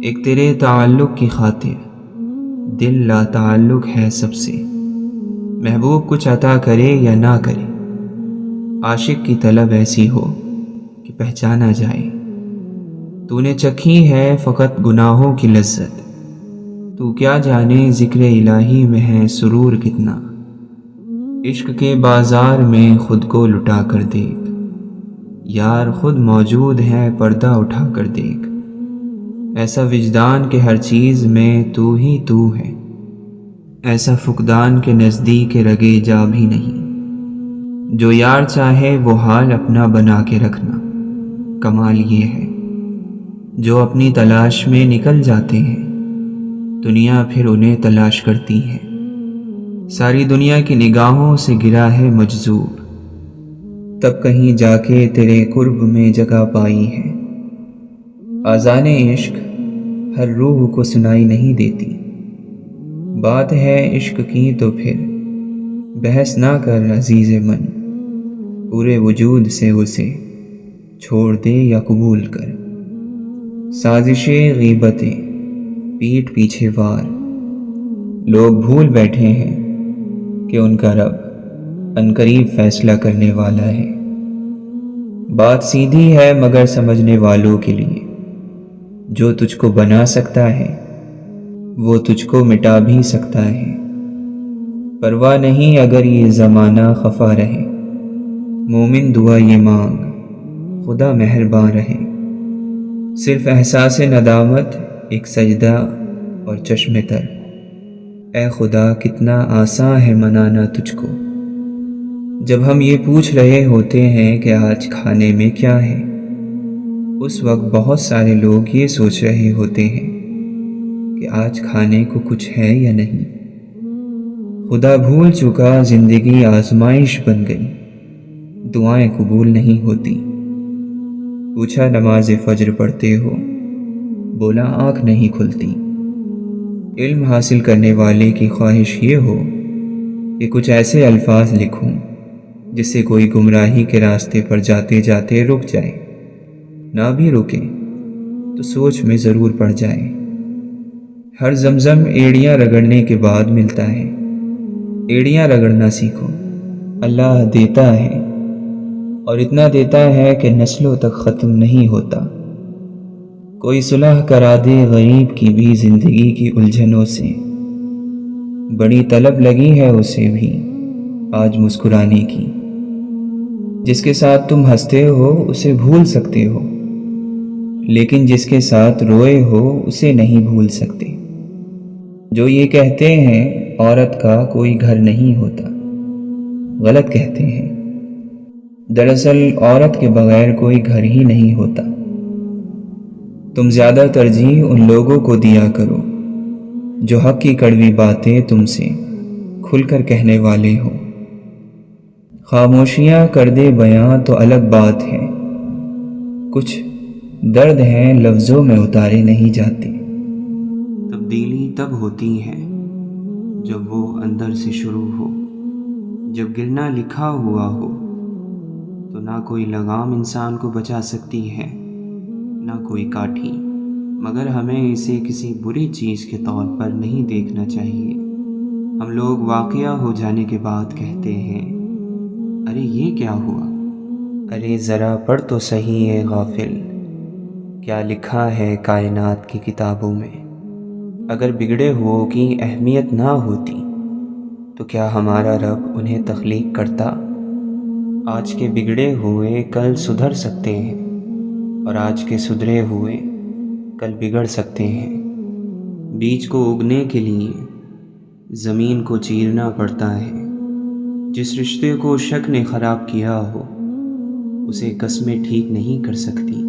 ایک تیرے تعلق کی خاطر دل لا تعلق ہے سب سے، محبوب کچھ عطا کرے یا نہ کرے، عاشق کی طلب ایسی ہو کہ پہچانا جائے۔ تو نے چکھی ہے فقط گناہوں کی لذت، تو کیا جانے ذکر الہی میں ہے سرور کتنا۔ عشق کے بازار میں خود کو لٹا کر دیکھ، یار خود موجود ہے پردہ اٹھا کر دیکھ۔ ایسا وجدان کہ ہر چیز میں تو ہی تو ہے، ایسا فقدان کے نزدیک رگے جا بھی نہیں۔ جو یار چاہے وہ حال اپنا بنا کے رکھنا، کمال یہ ہے۔ جو اپنی تلاش میں نکل جاتے ہیں، دنیا پھر انہیں تلاش کرتی ہے۔ ساری دنیا کی نگاہوں سے گرا ہے مجذوب، تب کہیں جا کے تیرے قرب میں جگہ پائی ہے۔ آذان عشق ہر روح کو سنائی نہیں دیتی، بات ہے عشق کی تو پھر بحث نہ کر عزیز من، پورے وجود سے اسے چھوڑ دے یا قبول کر۔ سازشیں غیبتیں پیٹھ پیچھے وار، لوگ بھول بیٹھے ہیں کہ ان کا رب عنقریب فیصلہ کرنے والا ہے۔ بات سیدھی ہے مگر سمجھنے والوں کے لیے، جو تجھ کو بنا سکتا ہے وہ تجھ کو مٹا بھی سکتا ہے۔ پرواہ نہیں اگر یہ زمانہ خفا رہے، مومن دعا یہ مانگ خدا مہرباں رہے۔ صرف احساس ندامت ایک سجدہ اور چشم تر، اے خدا کتنا آساں ہے منانا تجھ کو۔ جب ہم یہ پوچھ رہے ہوتے ہیں کہ آج کھانے میں کیا ہے، اس وقت بہت سارے لوگ یہ سوچ رہے ہوتے ہیں کہ آج کھانے کو کچھ ہے یا نہیں۔ خدا بھول چکا زندگی آزمائش بن گئی، دعائیں قبول نہیں ہوتی۔ پوچھا نماز فجر پڑھتے ہو، بولا آنکھ نہیں کھلتی۔ علم حاصل کرنے والے کی خواہش یہ ہو کہ کچھ ایسے الفاظ لکھوں جس سے کوئی گمراہی کے راستے پر جاتے جاتے رک جائے، نہ بھی رکے تو سوچ میں ضرور پڑ جائے۔ ہر زمزم ایڑیاں رگڑنے کے بعد ملتا ہے، ایڑیاں رگڑنا سیکھو۔ اللہ دیتا ہے اور اتنا دیتا ہے کہ نسلوں تک ختم نہیں ہوتا۔ کوئی صلح کرا دے غریب کی بھی زندگی کی الجھنوں سے، بڑی طلب لگی ہے اسے بھی آج مسکرانے کی۔ جس کے ساتھ تم ہنستے ہو اسے بھول سکتے ہو، لیکن جس کے ساتھ روئے ہو اسے نہیں بھول سکتے۔ جو یہ کہتے ہیں عورت کا کوئی گھر نہیں ہوتا، غلط کہتے ہیں۔ دراصل عورت کے بغیر کوئی گھر ہی نہیں ہوتا۔ تم زیادہ ترجیح ان لوگوں کو دیا کرو جو حق کی کڑوی باتیں تم سے کھل کر کہنے والے ہو۔ خاموشیاں کر دے بیاں تو الگ بات ہے، کچھ درد ہیں لفظوں میں اتارے نہیں جاتے۔ تبدیلی تب ہوتی ہے جب وہ اندر سے شروع ہو، جب گرنا لکھا ہوا ہو تو نہ کوئی لگام انسان کو بچا سکتی ہے نہ کوئی کاٹھی، مگر ہمیں اسے کسی بری چیز کے طور پر نہیں دیکھنا چاہیے۔ ہم لوگ واقعہ ہو جانے کے بعد کہتے ہیں ارے یہ کیا ہوا، ارے ذرا پڑھ تو صحیح ہے غافل، کیا لکھا ہے کائنات کی کتابوں میں۔ اگر بگڑے ہوئوں کی اہمیت نہ ہوتی تو کیا ہمارا رب انہیں تخلیق کرتا؟ آج کے بگڑے ہوئے کل سدھر سکتے ہیں، اور آج کے سدھرے ہوئے کل بگڑ سکتے ہیں۔ بیج کو اگنے کے لیے زمین کو چیرنا پڑتا ہے۔ جس رشتے کو شک نے خراب کیا ہو اسے قسمیں ٹھیک نہیں کر سکتی۔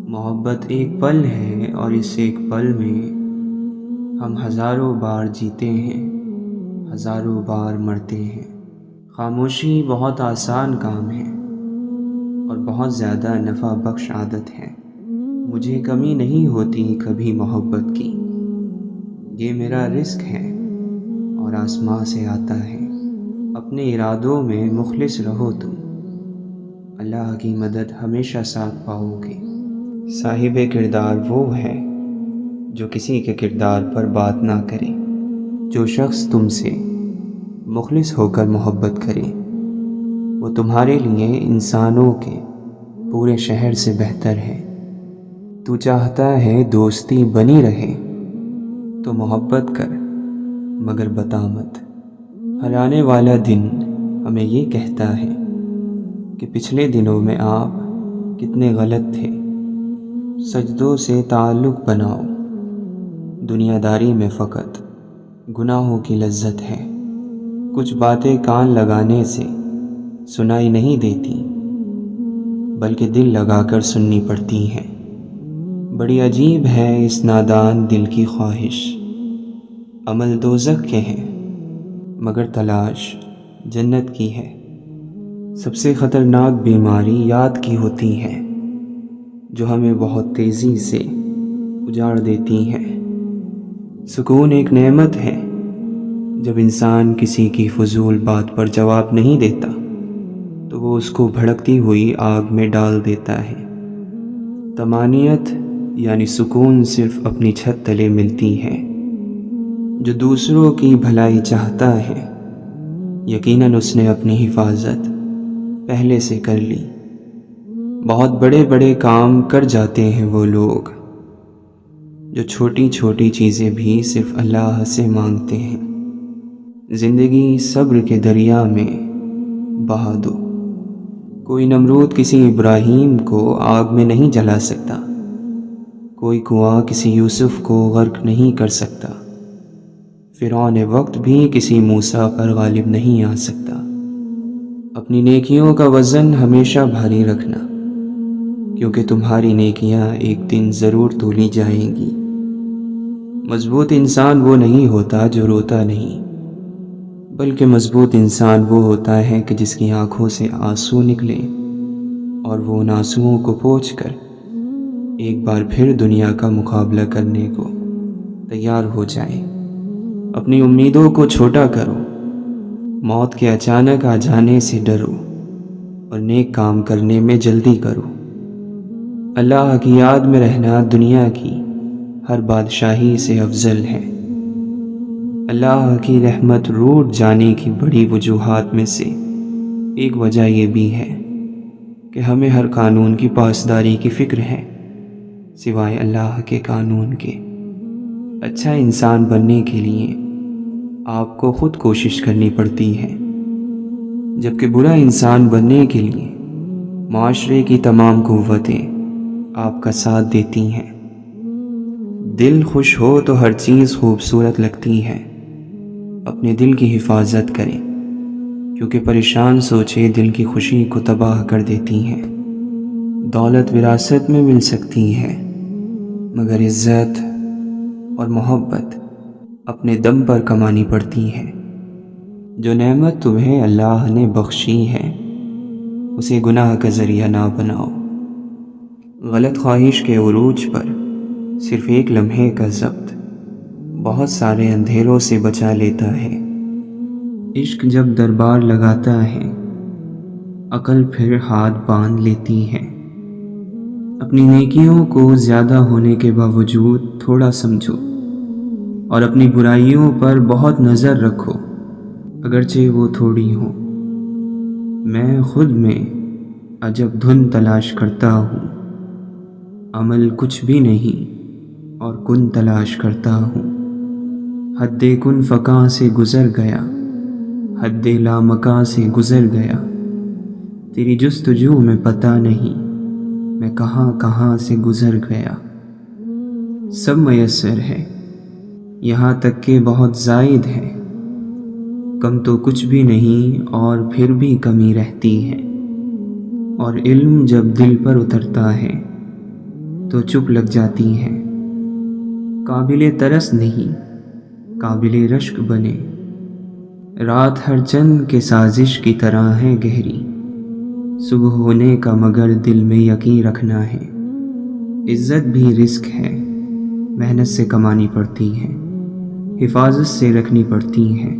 محبت ایک پل ہے اور اس ایک پل میں ہم ہزاروں بار جیتے ہیں، ہزاروں بار مرتے ہیں۔ خاموشی بہت آسان کام ہے اور بہت زیادہ نفع بخش عادت ہے۔ مجھے کمی نہیں ہوتی کبھی محبت کی، یہ میرا رزق ہے اور آسماں سے آتا ہے۔ اپنے ارادوں میں مخلص رہو تم، اللہ کی مدد ہمیشہ ساتھ پاؤ گے۔ صاحب کردار وہ ہے جو کسی کے کردار پر بات نہ کرے۔ جو شخص تم سے مخلص ہو کر محبت کرے وہ تمہارے لیے انسانوں کے پورے شہر سے بہتر ہے۔ تو چاہتا ہے دوستی بنی رہے تو محبت کر مگر بتا مت۔ ہر آنے والا دن ہمیں یہ کہتا ہے کہ پچھلے دنوں میں آپ کتنے غلط تھے۔ سجدوں سے تعلق بناؤ، دنیا داری میں فقط گناہوں کی لذت ہے۔ کچھ باتیں کان لگانے سے سنائی نہیں دیتی بلکہ دل لگا کر سننی پڑتی ہیں۔ بڑی عجیب ہے اس نادان دل کی خواہش، عمل دوزخ کے ہیں مگر تلاش جنت کی ہے۔ سب سے خطرناک بیماری یاد کی ہوتی ہے جو ہمیں بہت تیزی سے اجاڑ دیتی ہے۔ سکون ایک نعمت ہے، جب انسان کسی کی فضول بات پر جواب نہیں دیتا تو وہ اس کو بھڑکتی ہوئی آگ میں ڈال دیتا ہے۔ طمانینت یعنی سکون صرف اپنی چھت تلے ملتی ہے۔ جو دوسروں کی بھلائی چاہتا ہے یقیناً اس نے اپنی حفاظت پہلے سے کر لی۔ بہت بڑے بڑے کام کر جاتے ہیں وہ لوگ جو چھوٹی چھوٹی چیزیں بھی صرف اللہ سے مانگتے ہیں۔ زندگی صبر کے دریا میں بہا دو۔ کوئی نمرود کسی ابراہیم کو آگ میں نہیں جلا سکتا، کوئی کنواں کسی یوسف کو غرق نہیں کر سکتا، فرعون وقت بھی کسی موسیٰ پر غالب نہیں آ سکتا۔ اپنی نیکیوں کا وزن ہمیشہ بھاری رکھنا، کیونکہ تمہاری نیکیاں ایک دن ضرور تولی جائیں گی۔ مضبوط انسان وہ نہیں ہوتا جو روتا نہیں، بلکہ مضبوط انسان وہ ہوتا ہے کہ جس کی آنکھوں سے آنسو نکلے اور وہ ان آنسوؤں کو پوچھ کر ایک بار پھر دنیا کا مقابلہ کرنے کو تیار ہو جائے۔ اپنی امیدوں کو چھوٹا کرو، موت کے اچانک آ جانے سے ڈرو اور نیک کام کرنے میں جلدی کرو۔ اللہ کی یاد میں رہنا دنیا کی ہر بادشاہی سے افضل ہے۔ اللہ کی رحمت روٹ جانے کی بڑی وجوہات میں سے ایک وجہ یہ بھی ہے کہ ہمیں ہر قانون کی پاسداری کی فکر ہے سوائے اللہ کے قانون کے۔ اچھا انسان بننے کے لیے آپ کو خود کوشش کرنی پڑتی ہے، جبکہ برا انسان بننے کے لیے معاشرے کی تمام قوتیں آپ کا ساتھ دیتی ہیں۔ دل خوش ہو تو ہر چیز خوبصورت لگتی ہے۔ اپنے دل کی حفاظت کریں، کیونکہ پریشان سوچیں دل کی خوشی کو تباہ کر دیتی ہیں۔ دولت وراثت میں مل سکتی ہے مگر عزت اور محبت اپنے دم پر کمانی پڑتی ہے۔ جو نعمت تمہیں اللہ نے بخشی ہے اسے گناہ کا ذریعہ نہ بناؤ۔ غلط خواہش کے عروج پر صرف ایک لمحے کا ضبط بہت سارے اندھیروں سے بچا لیتا ہے۔ عشق جب دربار لگاتا ہے عقل پھر ہاتھ باندھ لیتی ہے۔ اپنی نیکیوں کو زیادہ ہونے کے باوجود تھوڑا سمجھو اور اپنی برائیوں پر بہت نظر رکھو اگرچہ وہ تھوڑی ہوں۔ میں خود میں عجب دھن تلاش کرتا ہوں، عمل کچھ بھی نہیں اور کن تلاش کرتا ہوں۔ حد کن فکاں سے گزر گیا، حد لامکاں سے گزر گیا، تیری جستجو میں پتہ نہیں میں کہاں کہاں سے گزر گیا۔ سب میسر ہے یہاں تک کہ بہت زائد ہے، کم تو کچھ بھی نہیں اور پھر بھی کمی رہتی ہے۔ اور علم جب دل پر اترتا ہے تو چپ لگ جاتی ہے۔ قابل ترس نہیں قابل رشک بنے، رات ہر چند کے سازش کی طرح ہے گہری، صبح ہونے کا مگر دل میں یقین رکھنا ہے۔ عزت بھی رزق ہے، محنت سے کمانی پڑتی ہے، حفاظت سے رکھنی پڑتی ہے۔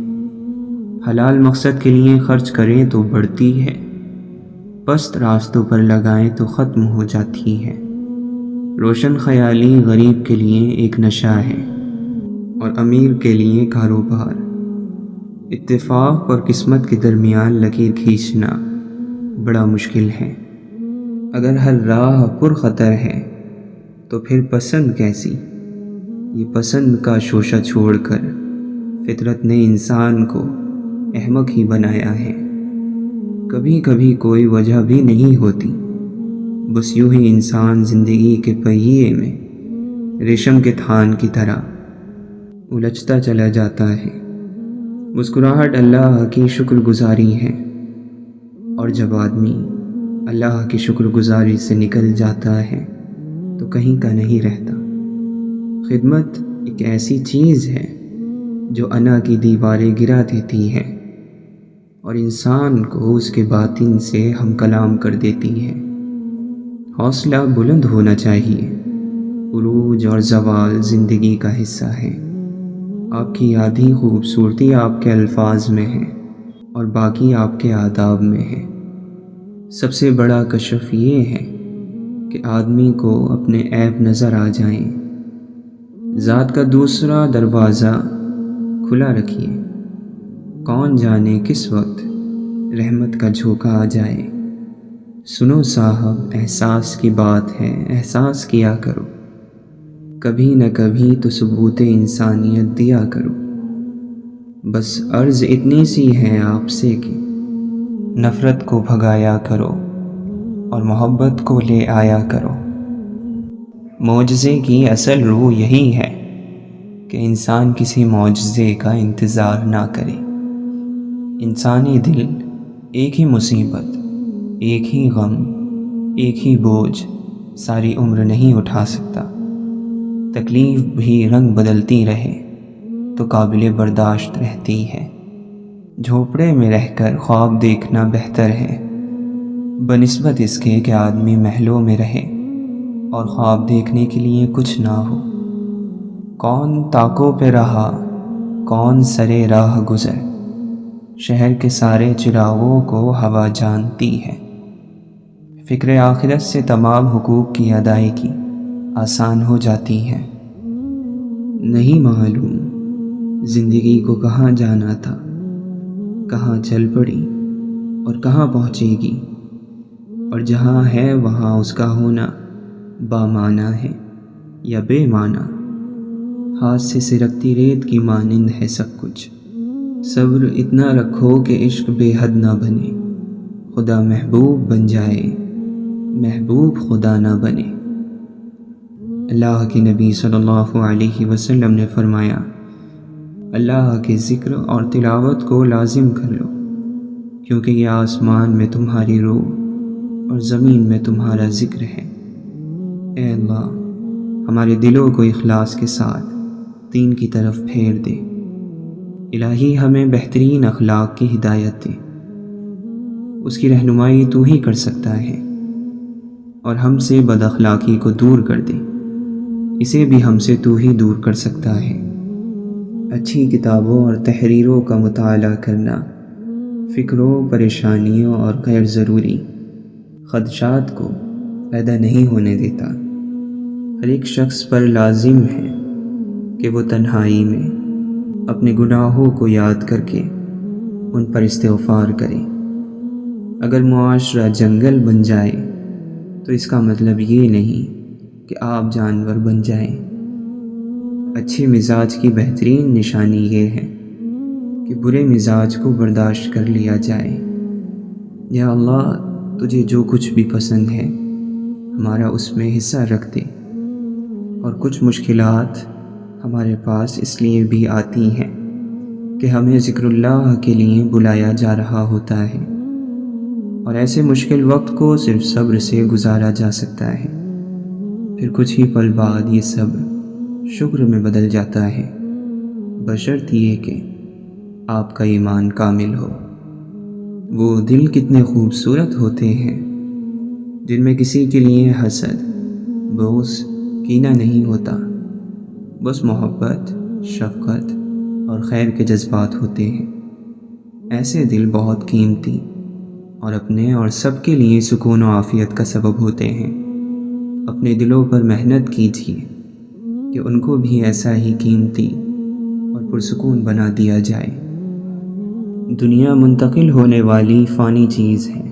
حلال مقصد کے لیے خرچ کریں تو بڑھتی ہے، پست راستوں پر لگائیں تو ختم ہو جاتی ہیں۔ روشن خیالی غریب کے لیے ایک نشہ ہے اور امیر کے لیے کاروبار۔ اتفاق اور قسمت کے درمیان لکیر کھینچنا بڑا مشکل ہے۔ اگر ہر راہ پر خطر ہے تو پھر پسند کیسی؟ یہ پسند کا شوشہ چھوڑ کر فطرت نے انسان کو احمق ہی بنایا ہے۔ کبھی کبھی کوئی وجہ بھی نہیں ہوتی، بس یوں ہی انسان زندگی کے پہیے میں ریشم کے تھان کی طرح الجھتا چلا جاتا ہے۔ مسکراہٹ اللہ کی شکر گزاری ہے، اور جب آدمی اللہ کی شکر گزاری سے نکل جاتا ہے تو کہیں کا نہیں رہتا۔ خدمت ایک ایسی چیز ہے جو انا کی دیواریں گرا دیتی ہے اور انسان کو اس کے باطن سے ہم کلام کر دیتی ہے۔ حوصلہ بلند ہونا چاہیے۔ عروج اور زوال زندگی کا حصہ ہے۔ آپ کی آدھی خوبصورتی آپ کے الفاظ میں ہے اور باقی آپ کے آداب میں ہے۔ سب سے بڑا کشف یہ ہے کہ آدمی کو اپنے عیب نظر آ جائیں۔ ذات کا دوسرا دروازہ کھلا رکھیے، کون جانے کس وقت رحمت کا جھونکا آ جائے۔ سنو صاحب، احساس کی بات ہے، احساس کیا کرو، کبھی نہ کبھی تو ثبوت انسانیت دیا کرو۔ بس عرض اتنی سی ہے آپ سے کہ نفرت کو بھگایا کرو اور محبت کو لے آیا کرو۔ معجزے کی اصل روح یہی ہے کہ انسان کسی معجزے کا انتظار نہ کرے۔ انسانی دل ایک ہی مصیبت، ایک ہی غم، ایک ہی بوجھ ساری عمر نہیں اٹھا سکتا۔ تکلیف بھی رنگ بدلتی رہے تو قابل برداشت رہتی ہے۔ جھوپڑے میں رہ کر خواب دیکھنا بہتر ہے بنسبت اس کے کہ آدمی محلوں میں رہے اور خواب دیکھنے کے لیے کچھ نہ ہو۔ کون طاقوں پہ رہا، کون سرے راہ گزر، شہر کے سارے چراغوں کو ہوا جانتی ہے۔ فکر آخرت سے تمام حقوق کی ادائیگی آسان ہو جاتی ہے۔ نہیں معلوم زندگی کو کہاں جانا تھا، کہاں چل پڑی اور کہاں پہنچے گی، اور جہاں ہے وہاں اس کا ہونا بامعنی ہے یا بے معنی۔ ہاتھ سے سرکتی ریت کی مانند ہے سب کچھ۔ صبر اتنا رکھو کہ عشق بے حد نہ بنے، خدا محبوب بن جائے، محبوب خدا نہ بنے۔ اللہ کے نبی صلی اللہ علیہ وسلم نے فرمایا، اللہ کے ذکر اور تلاوت کو لازم کر لو، کیونکہ یہ آسمان میں تمہاری روح اور زمین میں تمہارا ذکر ہے۔ اے اللہ، ہمارے دلوں کو اخلاص کے ساتھ دین کی طرف پھیر دے۔ الہی ہمیں بہترین اخلاق کی ہدایت دے، اس کی رہنمائی تو ہی کر سکتا ہے، اور ہم سے بد اخلاقی کو دور کر دے، اسے بھی ہم سے تو ہی دور کر سکتا ہے۔ اچھی کتابوں اور تحریروں کا مطالعہ کرنا فکروں، پریشانیوں اور غیر ضروری خدشات کو پیدا نہیں ہونے دیتا۔ ہر ایک شخص پر لازم ہے کہ وہ تنہائی میں اپنے گناہوں کو یاد کر کے ان پر استغفار کرے۔ اگر معاشرہ جنگل بن جائے تو اس کا مطلب یہ نہیں کہ آپ جانور بن جائیں۔ اچھے مزاج کی بہترین نشانی یہ ہے کہ برے مزاج کو برداشت کر لیا جائے۔ یا اللہ، تجھے جو کچھ بھی پسند ہے ہمارا اس میں حصہ رکھ دے، اور کچھ مشکلات ہمارے پاس اس لیے بھی آتی ہیں کہ ہمیں ذکر اللہ کے لیے بلایا جا رہا ہوتا ہے، اور ایسے مشکل وقت کو صرف صبر سے گزارا جا سکتا ہے۔ پھر کچھ ہی پل بعد یہ صبر شکر میں بدل جاتا ہے، بشرط یہ کہ آپ کا ایمان کامل ہو۔ وہ دل کتنے خوبصورت ہوتے ہیں جن میں کسی کے لیے حسد، بغض، کینہ نہیں ہوتا، بس محبت، شفقت اور خیر کے جذبات ہوتے ہیں۔ ایسے دل بہت قیمتی اور اپنے اور سب کے لیے سکون و عافیت کا سبب ہوتے ہیں۔ اپنے دلوں پر محنت کیجیے کہ ان کو بھی ایسا ہی قیمتی اور پرسکون بنا دیا جائے۔ دنیا منتقل ہونے والی فانی چیز ہے،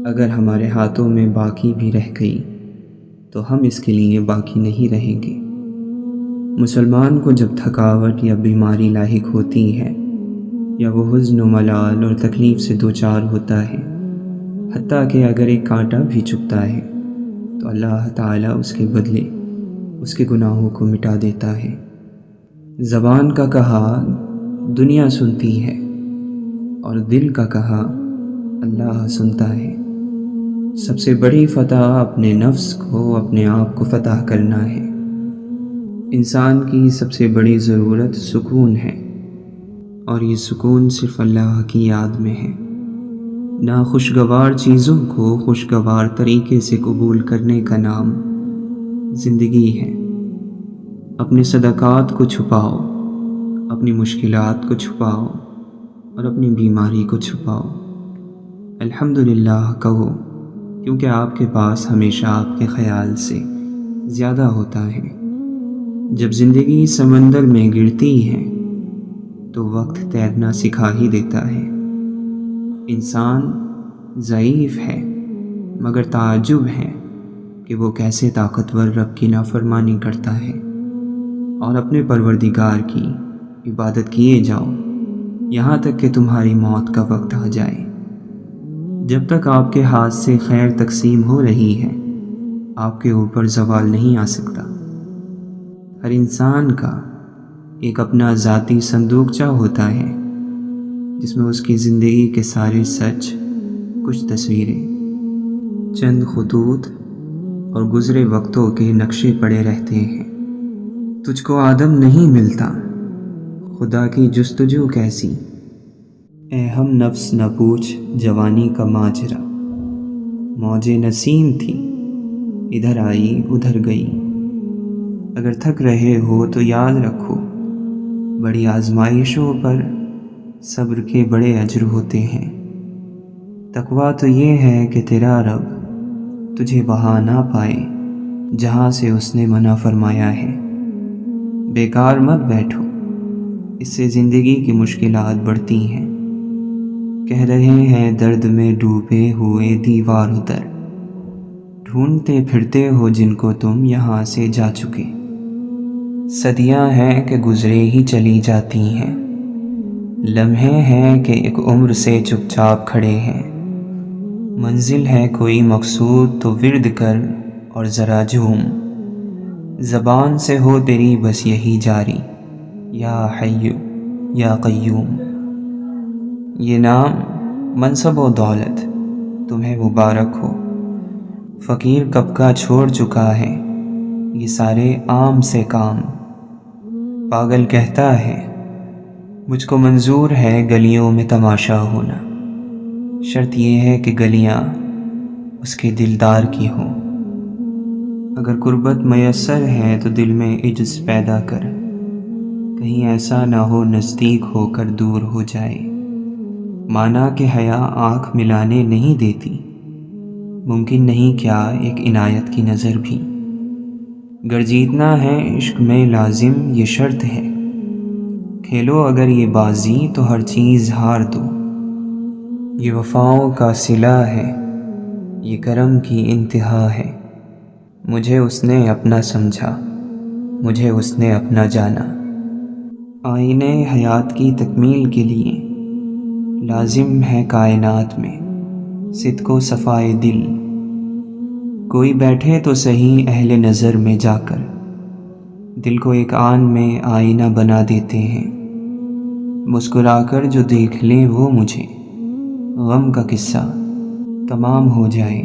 اگر ہمارے ہاتھوں میں باقی بھی رہ گئی تو ہم اس کے لیے باقی نہیں رہیں گے۔ مسلمان کو جب تھکاوٹ یا بیماری لاحق ہوتی ہے یا وہ حزن و ملال اور تکلیف سے دوچار ہوتا ہے، حتیٰ کہ اگر ایک کانٹا بھی چبھتا ہے تو اللہ تعالیٰ اس کے بدلے اس کے گناہوں کو مٹا دیتا ہے۔ زبان کا کہا دنیا سنتی ہے اور دل کا کہا اللہ سنتا ہے۔ سب سے بڑی فتح اپنے نفس کو، اپنے آپ کو فتح کرنا ہے۔ انسان کی سب سے بڑی ضرورت سکون ہے، اور یہ سکون صرف اللہ کی یاد میں ہے۔ ناخوشگوار چیزوں کو خوشگوار طریقے سے قبول کرنے کا نام زندگی ہے۔ اپنے صدقات کو چھپاؤ، اپنی مشکلات کو چھپاؤ اور اپنی بیماری کو چھپاؤ۔ الحمدللہ کہو، کیونکہ آپ کے پاس ہمیشہ آپ کے خیال سے زیادہ ہوتا ہے۔ جب زندگی سمندر میں گرتی ہے تو وقت تیرنا سکھا ہی دیتا ہے۔ انسان ضعیف ہے، مگر تعجب ہے کہ وہ کیسے طاقتور رب کی نافرمانی کرتا ہے۔ اور اپنے پروردگار کی عبادت کیے جاؤ یہاں تک کہ تمہاری موت کا وقت آ جائے۔ جب تک آپ کے ہاتھ سے خیر تقسیم ہو رہی ہے، آپ کے اوپر زوال نہیں آ سکتا۔ ہر انسان کا ایک اپنا ذاتی صندوقچہ ہوتا ہے جس میں اس کی زندگی کے سارے سچ، کچھ تصویریں، چند خطوط اور گزرے وقتوں کے نقشے پڑے رہتے ہیں۔ تجھ کو آدم نہیں ملتا، خدا کی جستجو کیسی؟ اے ہم نفس نہ پوچھ جوانی کا ماجرا، موج نسیم تھی ادھر آئی ادھر گئی۔ اگر تھک رہے ہو تو یاد رکھو، بڑی آزمائشوں پر صبر کے بڑے اجر ہوتے ہیں۔ تقویٰ تو یہ ہے کہ تیرا رب تجھے وہاں نہ پائے جہاں سے اس نے منع فرمایا ہے۔ بیکار مت بیٹھو، اس سے زندگی کی مشکلات بڑھتی ہیں۔ کہہ رہے ہیں درد میں ڈوبے ہوئے دیوار اتر، ڈھونڈتے پھرتے ہو جن کو تم یہاں سے جا چکے۔ صدیاں ہیں کہ گزرے ہی چلی جاتی ہیں، لمحے ہیں کہ ایک عمر سے چپ چاپ کھڑے ہیں۔ منزل ہے کوئی مقصود تو ورد کر اور ذرا جھوم، زبان سے ہو تیری بس یہی جاری، یا حی یا قیوم۔ یہ نام منصب و دولت تمہیں مبارک ہو، فقیر کب کا چھوڑ چکا ہے یہ سارے عام سے کام۔ پاگل کہتا ہے مجھ کو منظور ہے گلیوں میں تماشا ہونا، شرط یہ ہے کہ گلیاں اس کے دلدار کی ہوں۔ اگر قربت میسر ہے تو دل میں عجز پیدا کر، کہیں ایسا نہ ہو نزدیک ہو کر دور ہو جائے۔ مانا کہ حیا آنکھ ملانے نہیں دیتی، ممکن نہیں کیا ایک عنایت کی نظر بھی۔ گر جیتنا ہے عشق میں لازم یہ شرط ہے، کھیلو اگر یہ بازی تو ہر چیز ہار دو۔ یہ وفاؤں کا صلہ ہے، یہ کرم کی انتہا ہے۔ مجھے اس نے اپنا سمجھا، مجھے اس نے اپنا جانا۔ آئینے حیات کی تکمیل کے لیے لازم ہے کائنات میں صدق و صفائے دل۔ کوئی بیٹھے تو صحیح اہل نظر میں جا کر، دل کو ایک آن میں آئینہ بنا دیتے ہیں۔ مسکرا کر جو دیکھ لیں وہ مجھے، غم کا قصہ تمام ہو جائے۔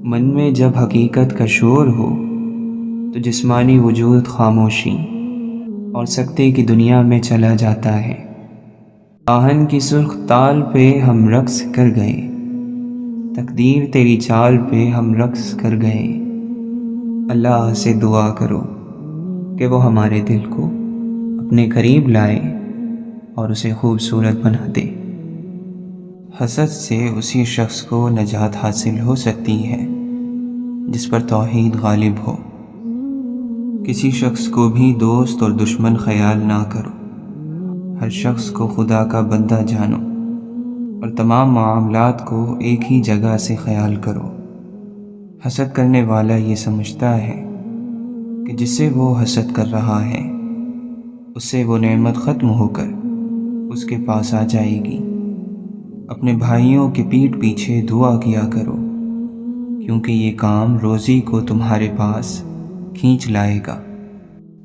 من میں جب حقیقت کا شور ہو تو جسمانی وجود خاموشی اور سکتے کی دنیا میں چلا جاتا ہے۔ آہن کی سرخ تال پہ ہم رقص کر گئے، تقدیر تیری چال پہ ہم رقص کر گئے۔ اللہ سے دعا کرو کہ وہ ہمارے دل کو اپنے قریب لائے اور اسے خوبصورت بنا دے۔ حسد سے اسی شخص کو نجات حاصل ہو سکتی ہے جس پر توحید غالب ہو۔ کسی شخص کو بھی دوست اور دشمن خیال نہ کرو، ہر شخص کو خدا کا بندہ جانو اور تمام معاملات کو ایک ہی جگہ سے خیال کرو۔ حسد کرنے والا یہ سمجھتا ہے کہ جس سے وہ حسد کر رہا ہے اس سے وہ نعمت ختم ہو کر اس کے پاس آ جائے گی۔ اپنے بھائیوں کے پیٹھ پیچھے دعا کیا کرو، کیونکہ یہ کام روزی کو تمہارے پاس کھینچ لائے گا۔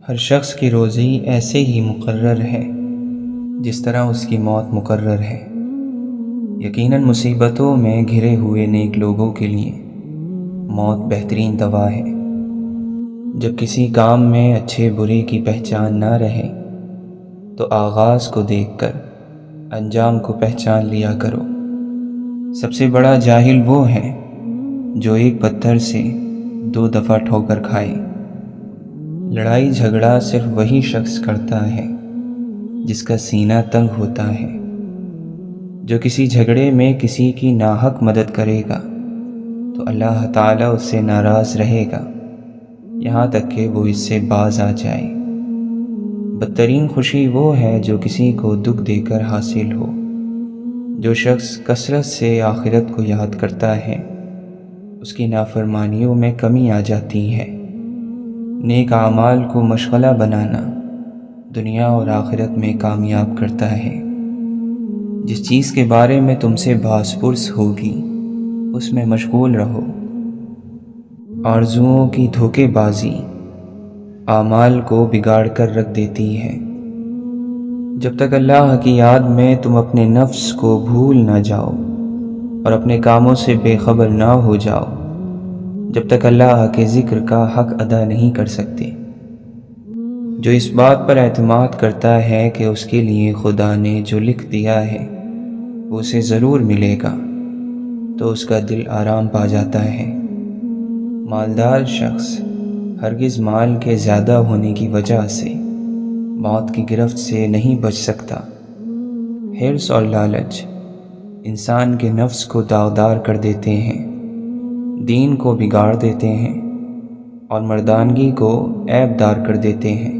ہر شخص کی روزی ایسے ہی مقرر ہے جس طرح اس کی موت مقرر ہے۔ یقیناً مصیبتوں میں گھرے ہوئے نیک لوگوں کے لیے موت بہترین دوا ہے۔ جب کسی کام میں اچھے برے کی پہچان نہ رہے تو آغاز کو دیکھ کر انجام کو پہچان لیا کرو۔ سب سے بڑا جاہل وہ ہے جو ایک پتھر سے 2 دفعہ ٹھوکر کھائے۔ لڑائی جھگڑا صرف وہی شخص کرتا ہے جس کا سینہ تنگ ہوتا ہے۔ جو کسی جھگڑے میں کسی کی ناحق مدد کرے گا تو اللہ تعالیٰ اس سے ناراض رہے گا یہاں تک کہ وہ اس سے باز آ جائے۔ بدترین خوشی وہ ہے جو کسی کو دکھ دے کر حاصل ہو۔ جو شخص کثرت سے آخرت کو یاد کرتا ہے اس کی نافرمانیوں میں کمی آ جاتی ہے۔ نیک اعمال کو مشغلہ بنانا دنیا اور آخرت میں کامیاب کرتا ہے۔ جس چیز کے بارے میں تم سے باس پرس ہوگی اس میں مشغول رہو۔ آرزوؤں کی دھوکے بازی اعمال کو بگاڑ کر رکھ دیتی ہے۔ جب تک اللہ کی یاد میں تم اپنے نفس کو بھول نہ جاؤ اور اپنے کاموں سے بے خبر نہ ہو جاؤ، جب تک اللہ کے ذکر کا حق ادا نہیں کر سکتے۔ جو اس بات پر اعتماد کرتا ہے کہ اس کے لیے خدا نے جو لکھ دیا ہے وہ اسے ضرور ملے گا تو اس کا دل آرام پا جاتا ہے۔ مالدار شخص ہرگز مال کے زیادہ ہونے کی وجہ سے موت کی گرفت سے نہیں بچ سکتا۔ حرص اور لالچ انسان کے نفس کو داغدار کر دیتے ہیں، دین کو بگاڑ دیتے ہیں اور مردانگی کو عیب دار کر دیتے ہیں۔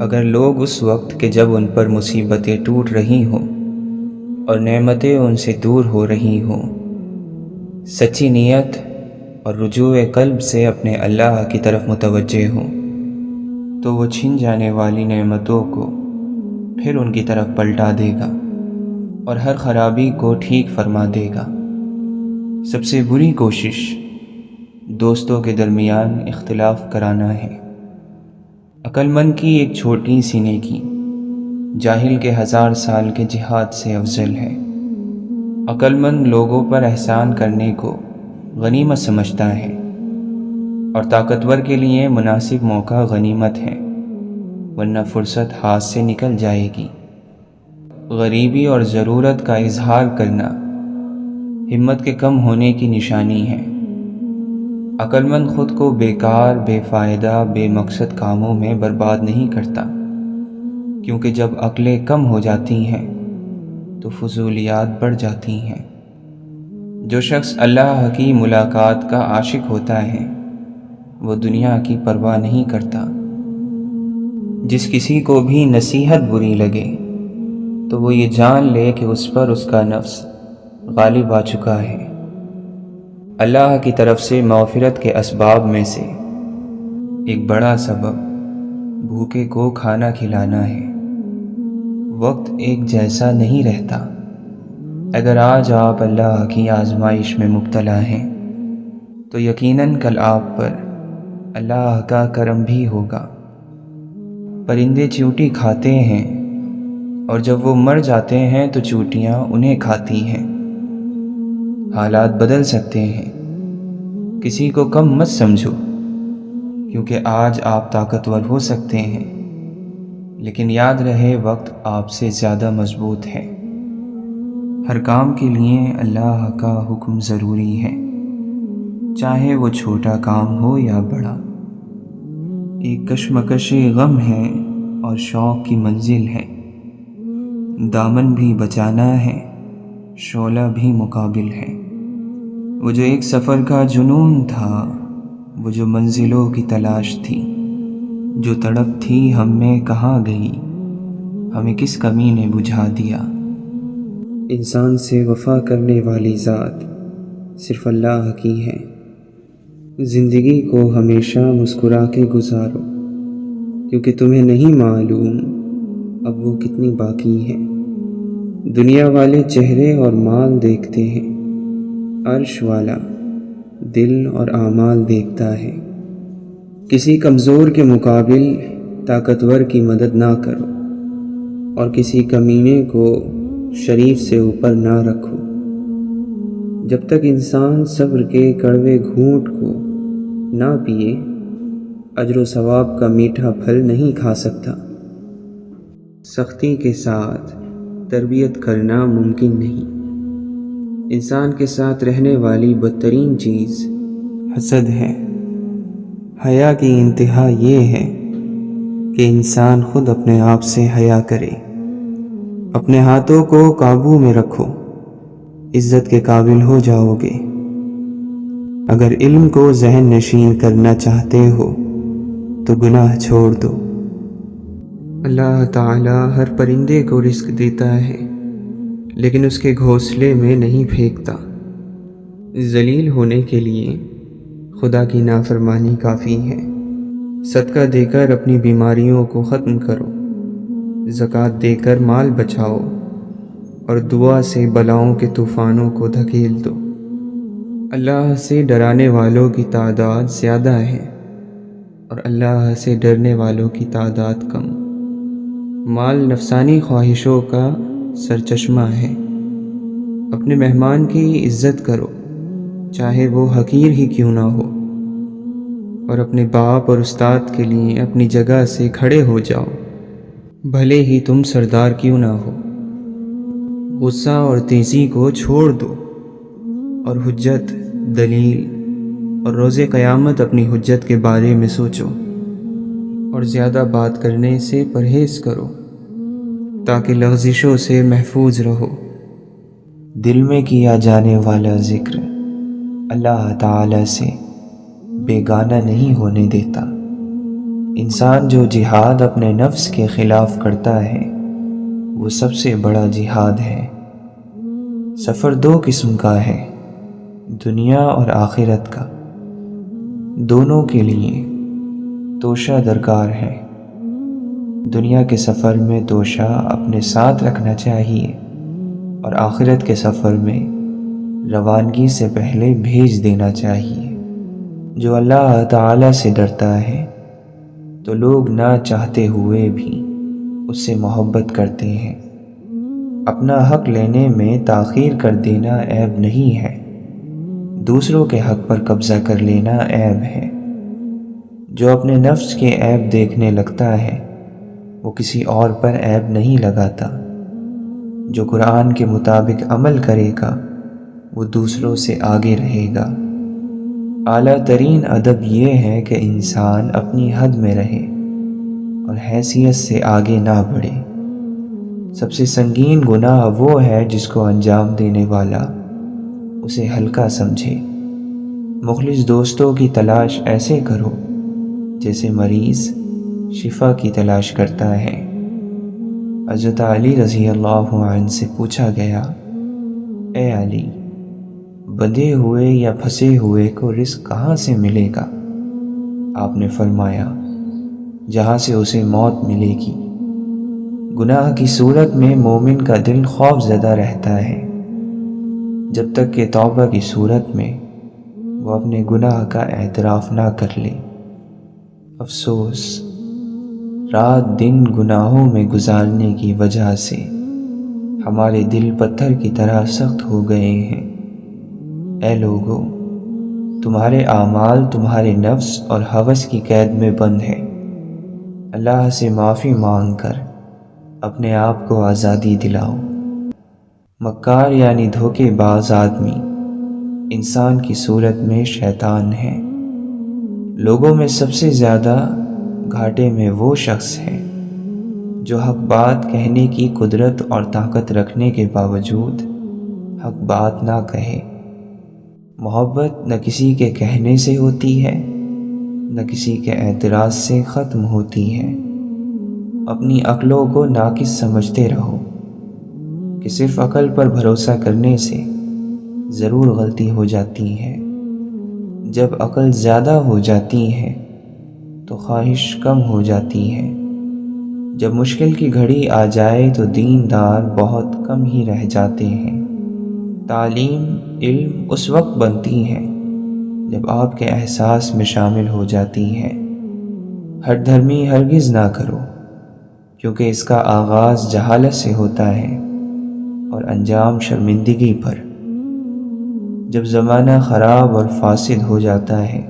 اگر لوگ اس وقت کہ جب ان پر مصیبتیں ٹوٹ رہی ہوں اور نعمتیں ان سے دور ہو رہی ہوں، سچی نیت اور رجوع قلب سے اپنے اللہ کی طرف متوجہ ہوں تو وہ چھن جانے والی نعمتوں کو پھر ان کی طرف پلٹا دے گا اور ہر خرابی کو ٹھیک فرما دے گا۔ سب سے بری کوشش دوستوں کے درمیان اختلاف کرانا ہے۔ عقل مند کی ایک چھوٹی سی نیکی جاہل کے 1000 سال کے جہاد سے افضل ہے۔ عقل مند لوگوں پر احسان کرنے کو غنیمت سمجھتا ہے اور طاقتور کے لیے مناسب موقع غنیمت ہے، ورنہ فرصت ہاتھ سے نکل جائے گی۔ غریبی اور ضرورت کا اظہار کرنا ہمت کے کم ہونے کی نشانی ہے۔ عقل مند خود کو بیکار، بے فائدہ، بے مقصد کاموں میں برباد نہیں کرتا، کیونکہ جب عقلیں کم ہو جاتی ہیں تو فضولیات بڑھ جاتی ہیں۔ جو شخص اللہ کی ملاقات کا عاشق ہوتا ہے وہ دنیا کی پرواہ نہیں کرتا۔ جس کسی کو بھی نصیحت بری لگے تو وہ یہ جان لے کہ اس پر اس کا نفس غالب آ چکا ہے۔ اللہ کی طرف سے مغفرت کے اسباب میں سے ایک بڑا سبب بھوکے کو کھانا کھلانا ہے۔ وقت ایک جیسا نہیں رہتا۔ اگر آج آپ اللہ کی آزمائش میں مبتلا ہیں تو یقیناً کل آپ پر اللہ کا کرم بھی ہوگا۔ پرندے چیونٹی کھاتے ہیں اور جب وہ مر جاتے ہیں تو چیونٹیاں انہیں کھاتی ہیں۔ حالات بدل سکتے ہیں، کسی کو کم مت سمجھو، کیونکہ آج آپ طاقتور ہو سکتے ہیں لیکن یاد رہے وقت آپ سے زیادہ مضبوط ہے۔ ہر کام کے لیے اللہ کا حکم ضروری ہے، چاہے وہ چھوٹا کام ہو یا بڑا۔ ایک کشمکش غم ہے اور شوق کی منزل ہے، دامن بھی بچانا ہے، شعلہ بھی مقابل ہے۔ وہ جو ایک سفر کا جنون تھا، وہ جو منزلوں کی تلاش تھی، جو تڑپ تھی ہم میں کہاں گئی، ہمیں کس کمی نے بجھا دیا۔ انسان سے وفا کرنے والی ذات صرف اللہ کی ہے۔ زندگی کو ہمیشہ مسکرا کے گزارو، کیونکہ تمہیں نہیں معلوم اب وہ کتنی باقی ہے۔ دنیا والے چہرے اور مال دیکھتے ہیں، عرش والا دل اور اعمال دیکھتا ہے۔ کسی کمزور کے مقابل طاقتور کی مدد نہ کرو، اور کسی کمینے کو شریف سے اوپر نہ رکھو۔ جب تک انسان صبر کے کڑوے گھونٹ کو نہ پیے، اجر و ثواب کا میٹھا پھل نہیں کھا سکتا۔ سختی کے ساتھ تربیت کرنا ممکن نہیں۔ انسان کے ساتھ رہنے والی بدترین چیز حسد ہے۔ حیا کی انتہا یہ ہے کہ انسان خود اپنے آپ سے حیا کرے۔ اپنے ہاتھوں کو قابو میں رکھو، عزت کے قابل ہو جاؤ گے۔ اگر علم کو ذہن نشین کرنا چاہتے ہو تو گناہ چھوڑ دو۔ اللہ تعالی ہر پرندے کو رزق دیتا ہے، لیکن اس کے گھونسلے میں نہیں پھینکتا۔ ذلیل ہونے کے لیے خدا کی نافرمانی کافی ہے۔ صدقہ دے کر اپنی بیماریوں کو ختم کرو، زکوٰۃ دے کر مال بچاؤ، اور دعا سے بلاؤں کے طوفانوں کو دھکیل دو۔ اللہ سے ڈرانے والوں کی تعداد زیادہ ہے، اور اللہ سے ڈرنے والوں کی تعداد کم۔ مال نفسانی خواہشوں کا سرچشمہ ہے۔ اپنے مہمان کی عزت کرو، چاہے وہ حقیر ہی کیوں نہ ہو، اور اپنے باپ اور استاد کے لیے اپنی جگہ سے کھڑے ہو جاؤ، بھلے ہی تم سردار کیوں نہ ہو۔ غصہ اور تیزی کو چھوڑ دو، اور حجت، دلیل اور روز قیامت اپنی حجت کے بارے میں سوچو، اور زیادہ بات کرنے سے پرہیز کرو تاکہ لغزشوں سے محفوظ رہو۔ دل میں کیا جانے والا ذکر اللہ تعالی سے بیگانہ نہیں ہونے دیتا۔ انسان جو جہاد اپنے نفس کے خلاف کرتا ہے وہ سب سے بڑا جہاد ہے۔ سفر دو قسم کا ہے، دنیا اور آخرت کا۔ دونوں کے لیے توشہ درکار ہے۔ دنیا کے سفر میں توشہ اپنے ساتھ رکھنا چاہیے، اور آخرت کے سفر میں روانگی سے پہلے بھیج دینا چاہیے۔ جو اللہ تعالی سے ڈرتا ہے تو لوگ نہ چاہتے ہوئے بھی اس سے محبت کرتے ہیں۔ اپنا حق لینے میں تاخیر کر دینا عیب نہیں ہے، دوسروں کے حق پر قبضہ کر لینا عیب ہے۔ جو اپنے نفس کے عیب دیکھنے لگتا ہے وہ کسی اور پر عیب نہیں لگاتا۔ جو قرآن کے مطابق عمل کرے گا وہ دوسروں سے آگے رہے گا۔ اعلیٰ ترین ادب یہ ہے کہ انسان اپنی حد میں رہے اور حیثیت سے آگے نہ بڑھے۔ سب سے سنگین گناہ وہ ہے جس کو انجام دینے والا اسے ہلکا سمجھے۔ مخلص دوستوں کی تلاش ایسے کرو جیسے مریض شفا کی تلاش کرتا ہے۔ حضرت علی رضی اللہ عنہ سے پوچھا گیا، اے علی، بندھے ہوئے یا پھنسے ہوئے کو رزق کہاں سے ملے گا؟ آپ نے فرمایا، جہاں سے اسے موت ملے گی۔ گناہ کی صورت میں مومن کا دل خوف زدہ رہتا ہے جب تک کہ توبہ کی صورت میں وہ اپنے گناہ کا اعتراف نہ کر لے۔ افسوس، رات دن گناہوں میں گزارنے کی وجہ سے ہمارے دل پتھر کی طرح سخت ہو گئے ہیں۔ اے لوگو، تمہارے اعمال تمہارے نفس اور ہوس کی قید میں بند ہے۔ اللہ سے معافی مانگ کر اپنے آپ کو آزادی دلاؤ۔ مکار یعنی دھوکے باز آدمی انسان کی صورت میں شیطان ہے۔ لوگوں میں سب سے زیادہ گھاٹے میں وہ شخص ہے جو حق بات کہنے کی قدرت اور طاقت رکھنے کے باوجود حق بات نہ کہے۔ محبت نہ کسی کے کہنے سے ہوتی ہے، نہ کسی کے اعتراض سے ختم ہوتی ہے۔ اپنی عقلوں کو ناقص سمجھتے رہو کہ صرف عقل پر بھروسہ کرنے سے ضرور غلطی ہو جاتی ہے۔ جب عقل زیادہ ہو جاتی ہے تو خواہش کم ہو جاتی ہے۔ جب مشکل کی گھڑی آ جائے تو دیندار بہت کم ہی رہ جاتے ہیں۔ تعلیم علم اس وقت بنتی ہے جب آپ کے احساس میں شامل ہو جاتی ہے۔ ہٹ دھرمی ہرگز نہ کرو، کیونکہ اس کا آغاز جہالت سے ہوتا ہے اور انجام شرمندگی پر۔ جب زمانہ خراب اور فاسد ہو جاتا ہے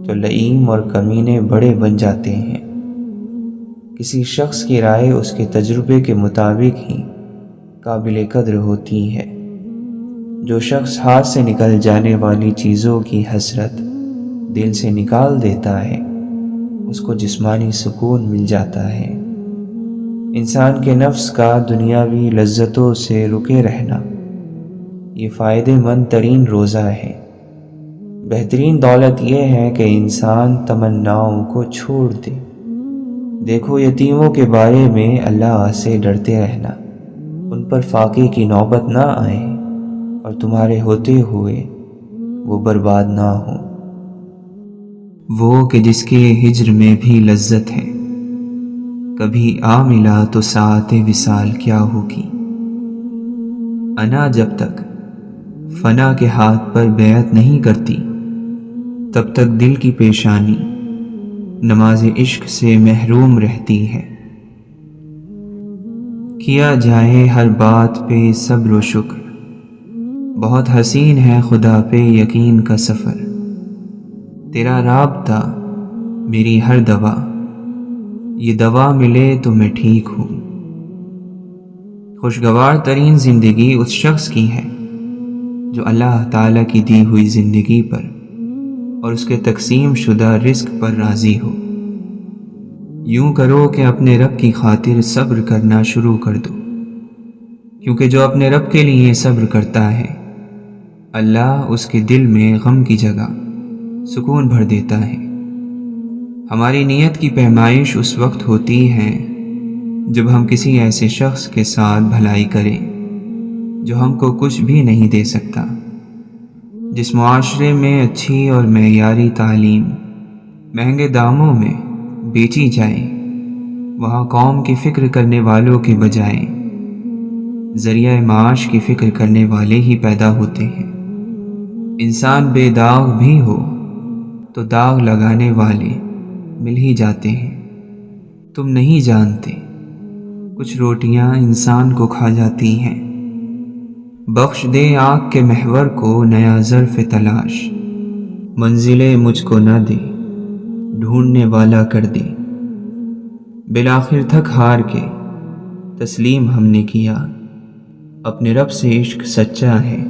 تو لئیم اور کمینے بڑے بن جاتے ہیں۔ کسی شخص کی رائے اس کے تجربے کے مطابق ہی قابل قدر ہوتی ہے۔ جو شخص ہاتھ سے نکل جانے والی چیزوں کی حسرت دل سے نکال دیتا ہے، اس کو جسمانی سکون مل جاتا ہے۔ انسان کے نفس کا دنیاوی لذتوں سے رکے رہنا یہ فائدہ مند ترین روزہ ہے۔ بہترین دولت یہ ہے کہ انسان تمناؤں کو چھوڑ دے۔ دیکھو یتیموں کے بارے میں اللہ سے ڈرتے رہنا، ان پر فاقے کی نوبت نہ آئے اور تمہارے ہوتے ہوئے وہ برباد نہ ہوں۔ وہ کہ جس کے ہجر میں بھی لذت ہے، کبھی آ ملا تو ساعت وصال کیا ہوگی۔ انا جب تک فنا کے ہاتھ پر بیعت نہیں کرتی، تب تک دل کی پیشانی نماز عشق سے محروم رہتی ہے۔ کیا جائے ہر بات پہ صبر و شکر، بہت حسین ہے خدا پہ یقین کا سفر۔ تیرا رابطہ میری ہر دوا، یہ دوا ملے تو میں ٹھیک ہوں۔ خوشگوار ترین زندگی اس شخص کی ہے جو اللہ تعالیٰ کی دی ہوئی زندگی پر اور اس کے تقسیم شدہ رزق پر راضی ہو۔ یوں کرو کہ اپنے رب کی خاطر صبر کرنا شروع کر دو، کیونکہ جو اپنے رب کے لیے صبر کرتا ہے اللہ اس کے دل میں غم کی جگہ سکون بھر دیتا ہے۔ ہماری نیت کی پیمائش اس وقت ہوتی ہے جب ہم کسی ایسے شخص کے ساتھ بھلائی کریں جو ہم کو کچھ بھی نہیں دے سکتا۔ جس معاشرے میں اچھی اور معیاری تعلیم مہنگے داموں میں بیچی جائے، وہاں قوم کی فکر کرنے والوں کے بجائے ذریعہ معاش کی فکر کرنے والے ہی پیدا ہوتے ہیں۔ انسان بے داغ بھی ہو تو داغ لگانے والے مل ہی جاتے ہیں۔ تم نہیں جانتے کچھ روٹیاں انسان کو کھا جاتی ہیں۔ بخش دے آنکھ کے محور کو نیا ظرف تلاش، منزلیں مجھ کو نہ دے ڈھونڈنے والا کر دے۔ بالآخر تھک ہار کے تسلیم ہم نے کیا، اپنے رب سے عشق سچا ہے،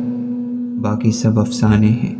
باقی سب افسانے ہیں۔